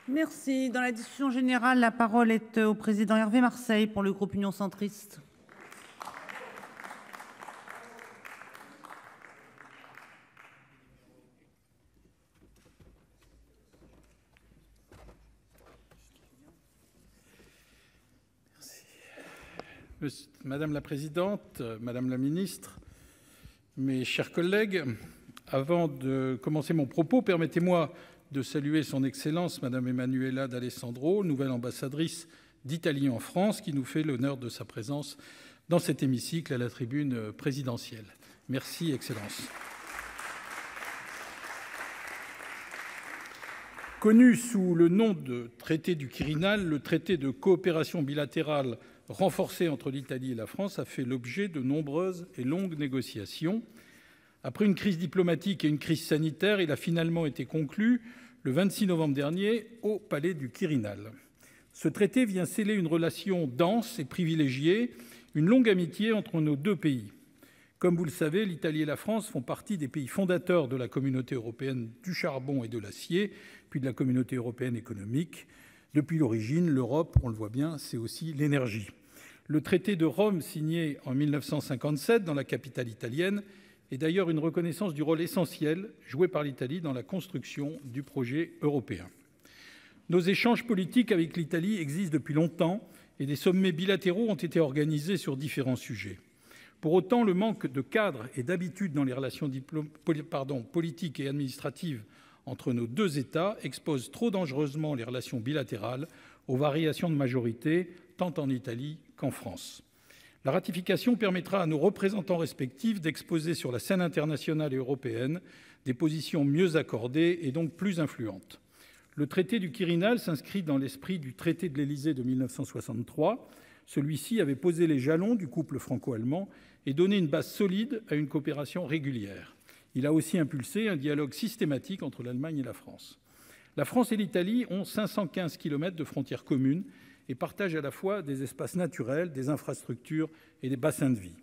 Merci. Dans la discussion générale, la parole est au président Hervé Marseille pour le groupe Union centriste. Madame la présidente, madame la ministre, mes chers collègues, avant de commencer mon propos, permettez-moi de saluer son Excellence Madame Emanuela D'Alessandro, nouvelle ambassadrice d'Italie en France, qui nous fait l'honneur de sa présence dans cet hémicycle à la tribune présidentielle. Merci, Excellence. Connu sous le nom de traité du Quirinal, le traité de coopération bilatérale renforcée entre l'Italie et la France a fait l'objet de nombreuses et longues négociations. Après une crise diplomatique et une crise sanitaire, il a finalement été conclu le 26 novembre dernier au Palais du Quirinal. Ce traité vient sceller une relation dense et privilégiée, une longue amitié entre nos deux pays. Comme vous le savez, l'Italie et la France font partie des pays fondateurs de la Communauté européenne du charbon et de l'acier, puis de la Communauté européenne économique. Depuis l'origine, l'Europe, on le voit bien, c'est aussi l'énergie. Le traité de Rome, signé en 1957 dans la capitale italienne, est d'ailleurs une reconnaissance du rôle essentiel joué par l'Italie dans la construction du projet européen. Nos échanges politiques avec l'Italie existent depuis longtemps et des sommets bilatéraux ont été organisés sur différents sujets. Pour autant, le manque de cadre et d'habitude dans les relations politiques et administratives entre nos deux États expose trop dangereusement les relations bilatérales aux variations de majorité, tant en Italie qu'en France. La ratification permettra à nos représentants respectifs d'exposer sur la scène internationale et européenne des positions mieux accordées et donc plus influentes. Le traité du Quirinal s'inscrit dans l'esprit du traité de l'Élysée de 1963. Celui-ci avait posé les jalons du couple franco-allemand et donné une base solide à une coopération régulière. Il a aussi impulsé un dialogue systématique entre l'Allemagne et la France. La France et l'Italie ont 515 kilomètres de frontières communes et partagent à la fois des espaces naturels, des infrastructures et des bassins de vie.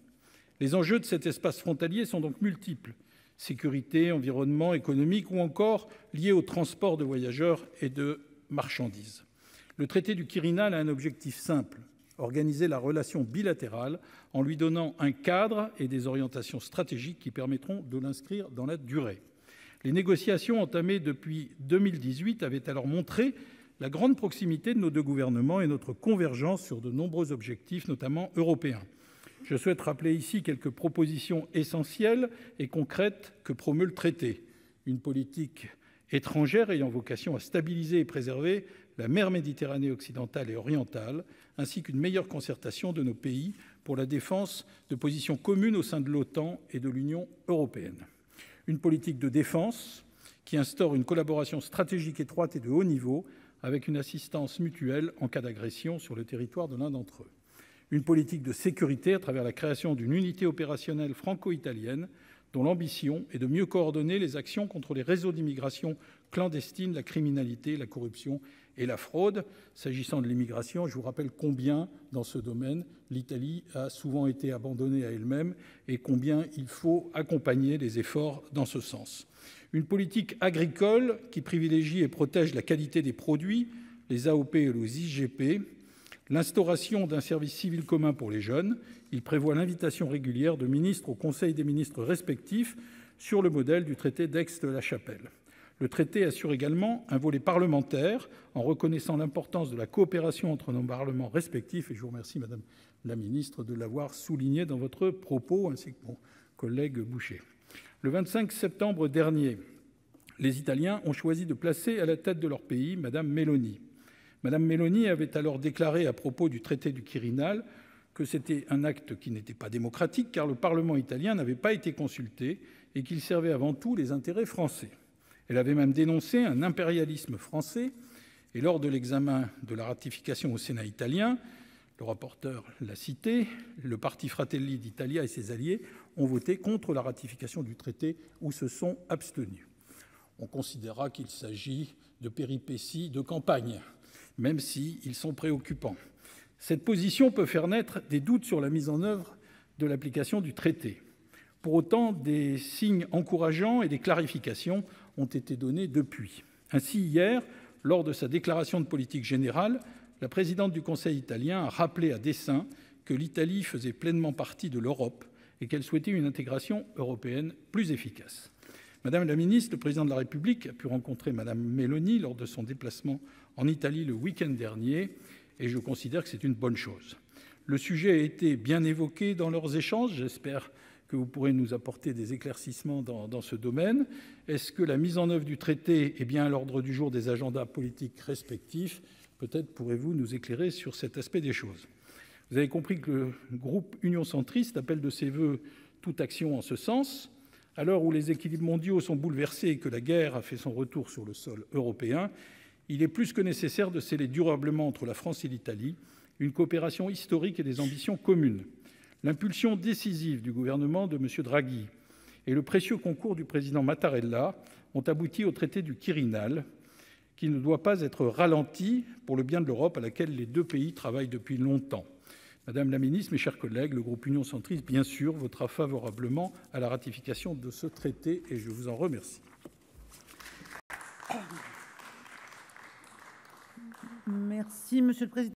Les enjeux de cet espace frontalier sont donc multiples: sécurité, environnement, économique ou encore liés au transport de voyageurs et de marchandises. Le traité du Quirinal a un objectif simple: organiser la relation bilatérale en lui donnant un cadre et des orientations stratégiques qui permettront de l'inscrire dans la durée. Les négociations entamées depuis 2018 avaient alors montré la grande proximité de nos deux gouvernements et notre convergence sur de nombreux objectifs, notamment européens. Je souhaite rappeler ici quelques propositions essentielles et concrètes que promeut le traité: une politique étrangère ayant vocation à stabiliser et préserver la mer Méditerranée occidentale et orientale, ainsi qu'une meilleure concertation de nos pays pour la défense de positions communes au sein de l'OTAN et de l'Union européenne. Une politique de défense qui instaure une collaboration stratégique étroite et de haut niveau, avec une assistance mutuelle en cas d'agression sur le territoire de l'un d'entre eux. Une politique de sécurité à travers la création d'une unité opérationnelle franco-italienne dont l'ambition est de mieux coordonner les actions contre les réseaux d'immigration clandestine, la criminalité, la corruption et la fraude. S'agissant de l'immigration, je vous rappelle combien, dans ce domaine, l'Italie a souvent été abandonnée à elle-même et combien il faut accompagner les efforts dans ce sens. Une politique agricole qui privilégie et protège la qualité des produits, les AOP et les IGP. L'instauration d'un service civil commun pour les jeunes. Il prévoit l'invitation régulière de ministres au Conseil des ministres respectifs sur le modèle du traité d'Aix-la-Chapelle. Le traité assure également un volet parlementaire en reconnaissant l'importance de la coopération entre nos parlements respectifs, et je vous remercie, Madame la Ministre, de l'avoir souligné dans votre propos, ainsi que mon collègue Boucher. Le 25 septembre dernier, les Italiens ont choisi de placer à la tête de leur pays Madame Meloni. Madame Meloni avait alors déclaré à propos du traité du Quirinal que c'était un acte qui n'était pas démocratique car le Parlement italien n'avait pas été consulté et qu'il servait avant tout les intérêts français. Elle avait même dénoncé un impérialisme français et lors de l'examen de la ratification au Sénat italien, le rapporteur l'a cité, le parti Fratelli d'Italia et ses alliés ont voté contre la ratification du traité ou se sont abstenus. On considérera qu'il s'agit de péripéties de campagne, même s'ils sont préoccupants. Cette position peut faire naître des doutes sur la mise en œuvre de l'application du traité. Pour autant, des signes encourageants et des clarifications ont été donnés depuis. Ainsi, hier, Lors de sa déclaration de politique générale, la présidente du Conseil italien a rappelé à dessein que l'Italie faisait pleinement partie de l'Europe et qu'elle souhaitait une intégration européenne plus efficace. Madame la ministre, le président de la République a pu rencontrer Madame Meloni lors de son déplacement en Italie le week-end dernier, et je considère que c'est une bonne chose. Le sujet a été bien évoqué dans leurs échanges. J'espère que vous pourrez nous apporter des éclaircissements dans ce domaine. Est-ce que la mise en œuvre du traité est bien à l'ordre du jour des agendas politiques respectifs? Peut-être pourrez-vous nous éclairer sur cet aspect des choses. Vous avez compris que le groupe Union centriste appelle de ses vœux toute action en ce sens. À l'heure où les équilibres mondiaux sont bouleversés et que la guerre a fait son retour sur le sol européen, il est plus que nécessaire de sceller durablement entre la France et l'Italie une coopération historique et des ambitions communes. L'impulsion décisive du gouvernement de M. Draghi et le précieux concours du président Mattarella ont abouti au traité du Quirinal, qui ne doit pas être ralenti pour le bien de l'Europe à laquelle les deux pays travaillent depuis longtemps. Madame la ministre, mes chers collègues, le groupe Union centriste, bien sûr, votera favorablement à la ratification de ce traité et je vous en remercie. Merci, Monsieur le Président.